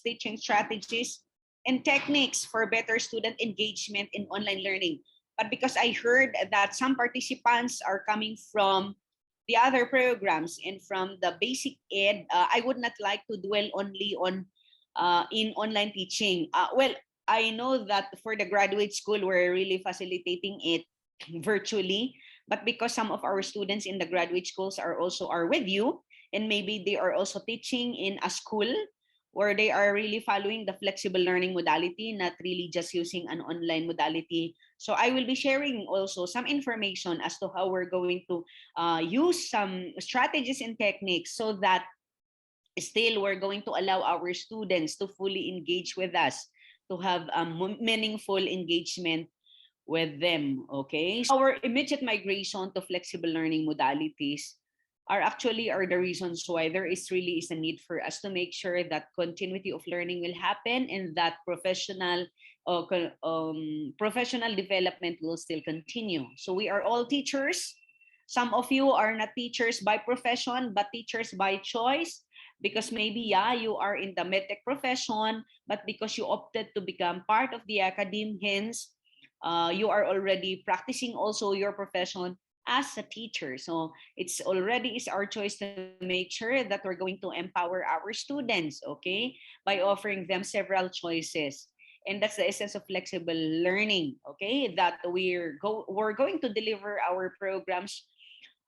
teaching strategies and techniques for better student engagement in online learning. But because I heard that some participants are coming from the other programs and from the basic ed, I would not like to dwell only on in online teaching. Well, I know that for the graduate school, we're really facilitating it virtually, but because some of our students in the graduate schools are with you, and maybe they are also teaching in a school where they are really following the flexible learning modality, not really just using an online modality. So I will be sharing also some information as to how we're going to use some strategies and techniques so that still we're going to allow our students to fully engage with us, to have a meaningful engagement with them. Okay, so our immediate migration to flexible learning modalities are the reasons why there is really is a need for us to make sure that continuity of learning will happen and that professional development will still continue. So we are all teachers. Some of you are not teachers by profession but teachers by choice, because maybe you are in the medtech profession, but because you opted to become part of the academe, hence you are already practicing also your profession as a teacher. So it's already is our choice to make sure that we're going to empower our students, okay, by offering them several choices. And that's the essence of flexible learning, okay, that we're going to deliver our programs,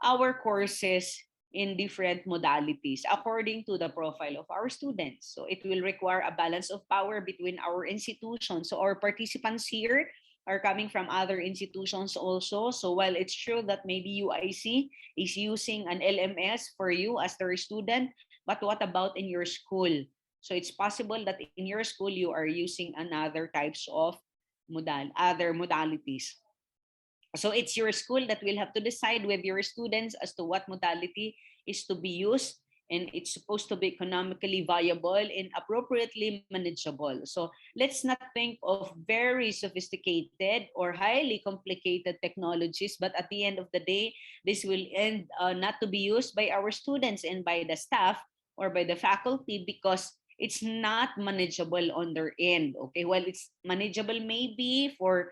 our courses in different modalities according to the profile of our students. So it will require a balance of power between our institutions. So our participants here are coming from other institutions also. So while it's true that maybe UIC is using an LMS for you as their student, but what about in your school? So it's possible that in your school you are using another types of other modalities. So it's your school that will have to decide with your students as to what modality is to be used, and it's supposed to be economically viable and appropriately manageable. So let's not think of very sophisticated or highly complicated technologies, but at the end of the day, this will end not to be used by our students and by the staff or by the faculty because it's not manageable on their end. Okay, well, it's manageable maybe for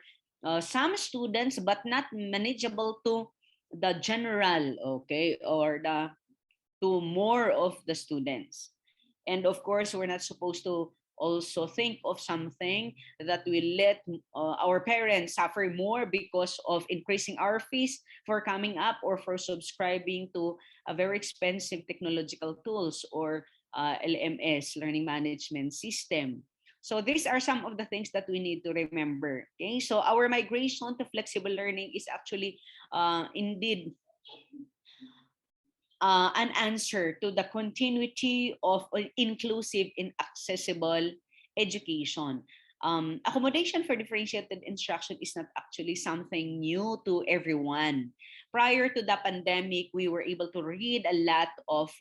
some students, but not manageable to the general, okay, or the to more of the students. And of course, we're not supposed to also think of something that will let our parents suffer more because of increasing our fees for coming up or for subscribing to a very expensive technological tools or LMS, learning management system. So these are some of the things that we need to remember. Okay, so our migration to flexible learning is actually indeed an answer to the continuity of inclusive and accessible education. Accommodation for differentiated instruction is not actually something new to everyone. Prior to the pandemic, we were able to read a lot of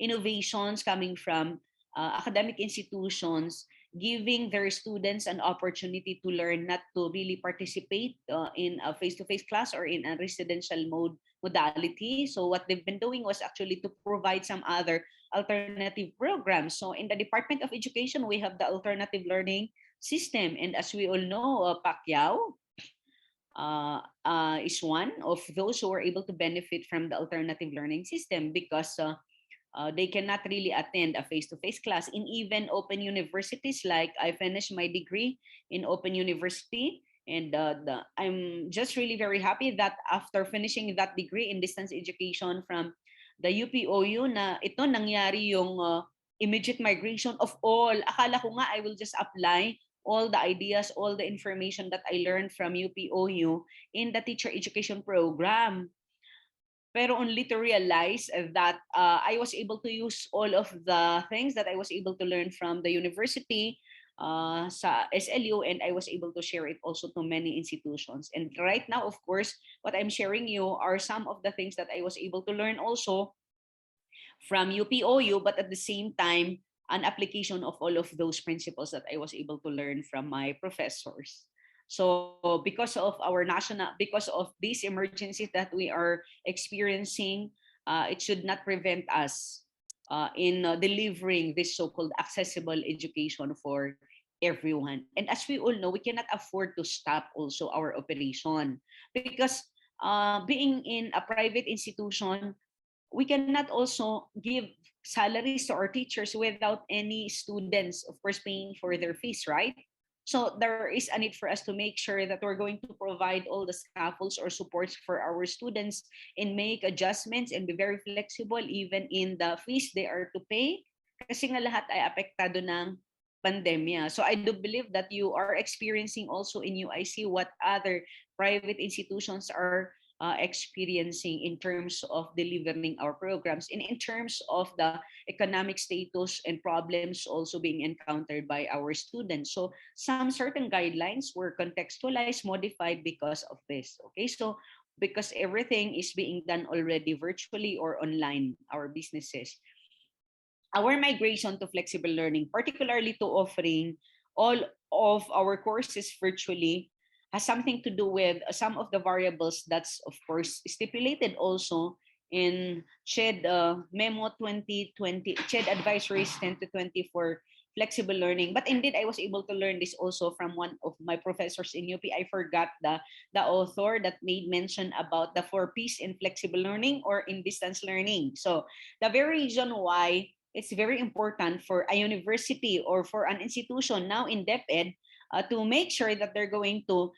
innovations coming from academic institutions, giving their students an opportunity to learn, not to really participate in a face-to-face class or in a residential modality. So what they've been doing was actually to provide some other alternative programs. So in the Department of Education, we have the alternative learning system. And as we all know, Pacquiao is one of those who are able to benefit from the alternative learning system because they cannot really attend a face-to-face class. In even open universities, like I finished my degree in Open University, and I'm just really very happy that after finishing that degree in distance education from the UPOU, na ito nangyari yung immediate migration of all. Akala ko nga I will just apply all the ideas, all the information that I learned from UPOU in the teacher education program. Pero only to realize that I was able to use all of the things that I was able to learn from the university sa SLU, and I was able to share it also to many institutions. And right now, of course, what I'm sharing you are some of the things that I was able to learn also from UPOU, but at the same time, an application of all of those principles that I was able to learn from my professors. So because of these emergencies that we are experiencing, it should not prevent us delivering this so-called accessible education for everyone. And as we all know, we cannot afford to stop also our operation because being in a private institution, we cannot also give salaries to our teachers without any students, of course, paying for their fees, right? So there is a need for us to make sure that we're going to provide all the scaffolds or supports for our students and make adjustments and be very flexible even in the fees they are to pay kasi nga lahat ay apektado ng pandemya. So I do believe that you are experiencing also in UIC what other private institutions are experiencing in terms of delivering our programs and in terms of the economic status and problems also being encountered by our students. So some certain guidelines were contextualized, modified because of this. Okay, so because everything is being done already virtually or online, our businesses. Our migration to flexible learning, particularly to offering all of our courses virtually, has something to do with some of the variables that's, of course, stipulated also in CHED Memo 2020, CHED Advisories 10 to 20 for flexible learning. But indeed, I was able to learn this also from one of my professors in UP. I forgot the author that made mention about the 4 Ps in flexible learning or in distance learning. So the very reason why it's very important for a university or for an institution now in DepEd to make sure that they're going to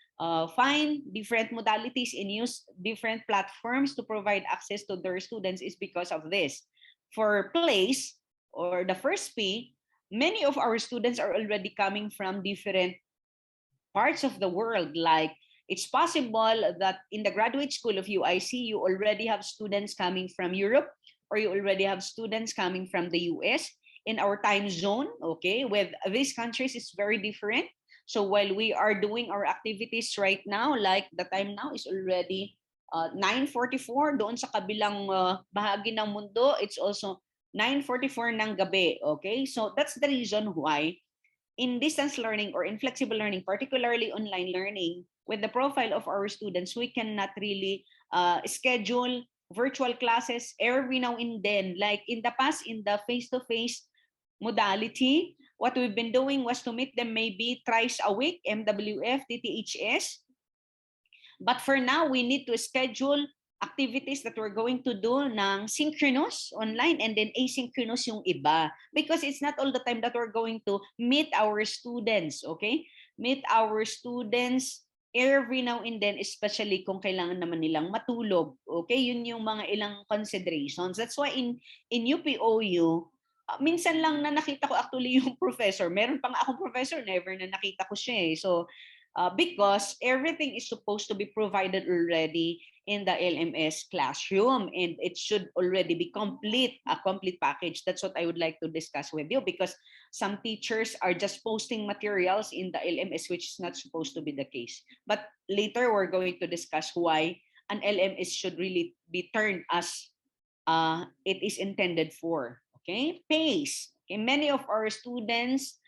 find different modalities and use different platforms to provide access to their students is because of this. For place or the first P, many of our students are already coming from different parts of the world. Like it's possible that in the graduate school of UIC, you already have students coming from Europe or you already have students coming from the US. In our time zone, okay, with these countries, it's very different. So while we are doing our activities right now, like the time now is already 9:44 doon sa kabilang bahagi ng mundo, it's also 9:44 ng gabi, okay? So that's the reason why in distance learning or in flexible learning, particularly online learning, with the profile of our students, we cannot really schedule virtual classes every now and then. Like in the past, in the face-to-face modality, what we've been doing was to meet them maybe thrice a week, MWF, TTHS. But for now, we need to schedule activities that we're going to do ng synchronous online and then asynchronous yung iba. Because it's not all the time that we're going to meet our students, okay? Meet our students every now and then, especially kung kailangan naman nilang matulog. Okay? Yun yung mga ilang considerations. That's why in UPOU, minsan lang na nakita ko actually yung professor. Meron pa nga akong professor, never na nakita ko siya eh. So, because everything is supposed to be provided already in the LMS classroom and it should already be complete, a complete package. That's what I would like to discuss with you because some teachers are just posting materials in the LMS, which is not supposed to be the case. But later we're going to discuss why an LMS should really be turned as it is intended for. Okay, PACE. Okay, many of our students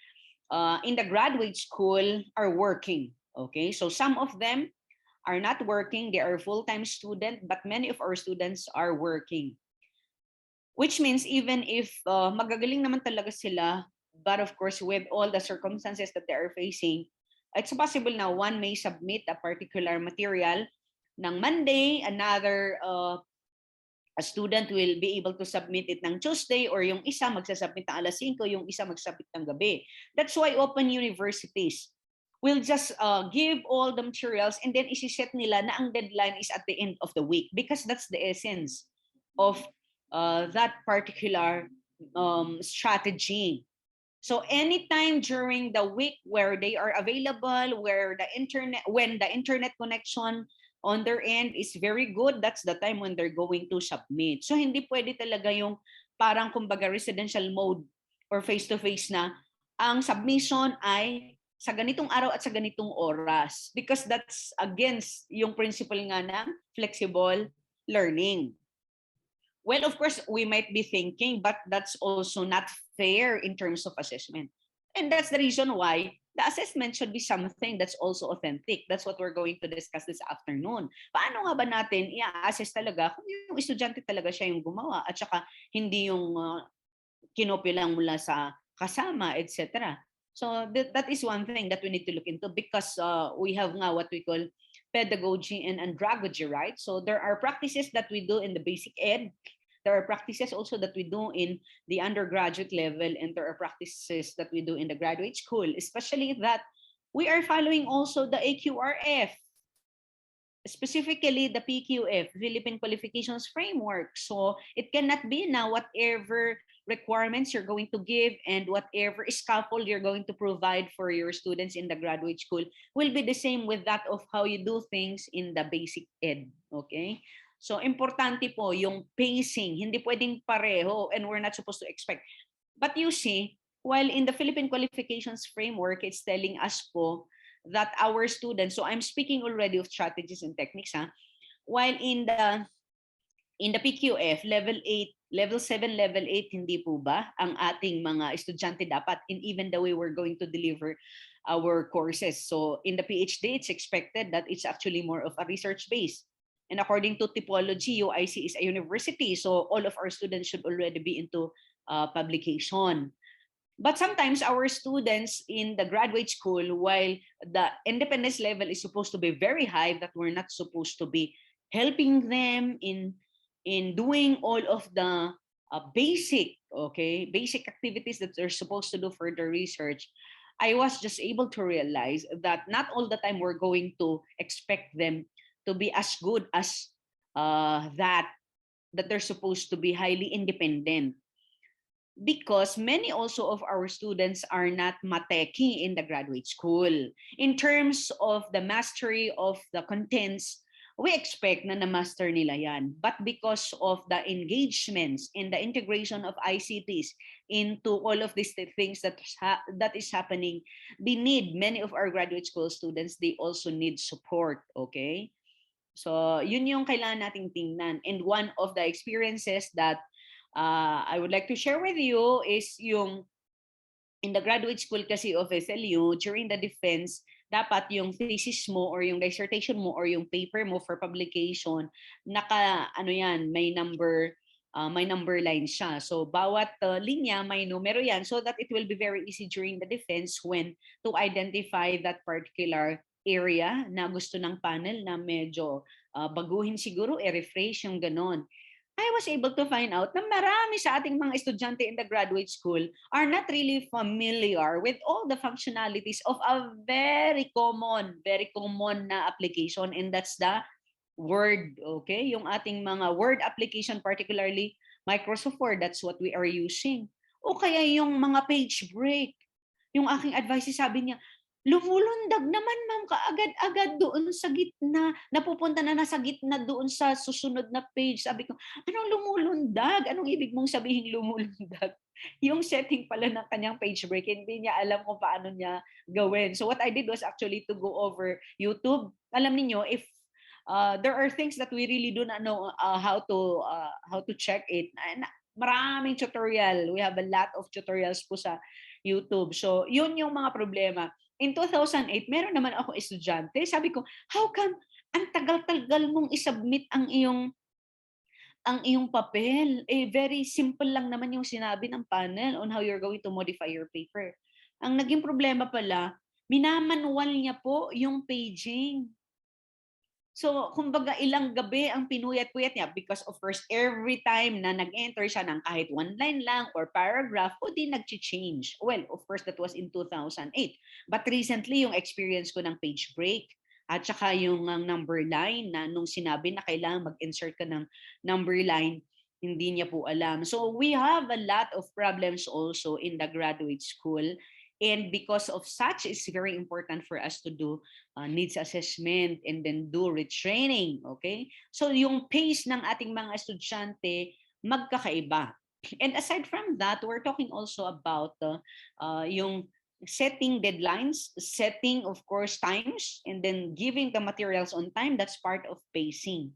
in the graduate school are working. Okay, so some of them are not working, they are full-time student, but many of our students are working. Which means even if magagaling naman talaga sila, but of course with all the circumstances that they are facing, it's possible na one may submit a particular material ng Monday, another a student will be able to submit it ng Tuesday or yung isa magsasubmit ng alas 5, yung isa magsubmit ng gabi. That's why open universities will just give all the materials and then isi-set nila na ang deadline is at the end of the week because that's the essence of that particular strategy. So anytime during the week where they are available, where the internet, when the internet connection on their end is very good, that's the time when they're going to submit. So hindi pwede talaga yung parang kumbaga residential mode or face-to-face na ang submission ay sa ganitong araw at sa ganitong oras because that's against yung principle nga ng flexible learning. Well, of course, we might be thinking, but that's also not fair in terms of assessment. And that's the reason why the assessment should be something that's also authentic. That's what we're going to discuss this afternoon. Paano nga ba natin i-assess talaga kung yung estudyante talaga siya yung gumawa at saka hindi yung kinopya lang mula sa kasama, etc. So that is one thing that we need to look into, because we have nga what we call pedagogy and andragogy, right? So there are practices that we do in the basic ed. There are practices also that we do in the undergraduate level, and there are practices that we do in the graduate school, especially that we are following also the AQRF, specifically the PQF, Philippine Qualifications Framework. So it cannot be now whatever requirements you're going to give and whatever scaffold you're going to provide for your students in the graduate school will be the same with that of how you do things in the basic ed. Okay? So importante po yung pacing. Hindi pwedeng pareho, and we're not supposed to expect. But you see, while in the Philippine Qualifications Framework, it's telling us po that our students, so I'm speaking already of strategies and techniques, while in the PQF, level 8, level 7, level 8, hindi po ba ang ating mga estudyante dapat, in even the way we're going to deliver our courses. So in the PhD, it's expected that it's actually more of a research base. And according to typology, UIC is a university, so all of our students should already be into publication. But sometimes our students in the graduate school, while the independence level is supposed to be very high, that we're not supposed to be helping them in doing all of the basic activities that they're supposed to do for the research. I was just able to realize that not all the time we're going to expect them to be as good as that they're supposed to be highly independent, because many also of our students are not mateki in the graduate school. In terms of the mastery of the contents, we expect na na-master nila yan. But because of the engagements and the integration of ICTs into all of these things that is happening, they need, many of our graduate school students, they also need support, okay? So yun yung kailangan nating tingnan. And one of the experiences that I would like to share with you is yung in the graduate school kasi of SLU, during the defense, dapat yung thesis mo or yung dissertation mo or yung paper mo for publication, may number line siya. So bawat linya may numero yan, so that it will be very easy during the defense when to identify that particular area na gusto ng panel na medyo baguhin siguro, i-rephrase yung ganon. I was able to find out na marami sa ating mga estudyante in the graduate school are not really familiar with all the functionalities of a very common na application, and that's the Word, okay? Yung ating mga Word application, particularly Microsoft Word, that's what we are using. O kaya yung mga page break. Yung aking advice, sabi niya, lumulundag naman ma'am kaagad-agad doon sa gitna. Napupunta na nasa gitna doon sa susunod na page. Sabi ko, anong lumulundag? Anong ibig mong sabihin lumulundag? Yung setting pala ng kanyang page break, hindi niya alam kung paano niya gawin. So what I did was actually to go over YouTube. Alam niyo, if there are things that we really do not know how to check it. And maraming tutorial. We have a lot of tutorials po sa YouTube. So, yun yung mga problema. In 2008, meron naman ako estudyante. Sabi ko, how come ang tagal-tagal mong isubmit ang iyong papel? Eh, very simple lang naman yung sinabi ng panel on how you're going to modify your paper. Ang naging problema pala, minamanual niya po yung paging. So, kumbaga ilang gabi ang pinuyat-puyat niya because of course, every time na nag-enter siya ng kahit one line lang or paragraph, o di nag-change. Well, of course, that was in 2008. But recently, yung experience ko ng page break at saka yung number line na nung sinabi na kailangan mag-insert ka ng number line, hindi niya po alam. So, we have a lot of problems also in the graduate school. And because of such, it's very important for us to do needs assessment and then do retraining, okay? So yung pace ng ating mga estudyante magkakaiba. And aside from that, we're talking also about yung setting deadlines, setting of course times, and then giving the materials on time. That's part of pacing.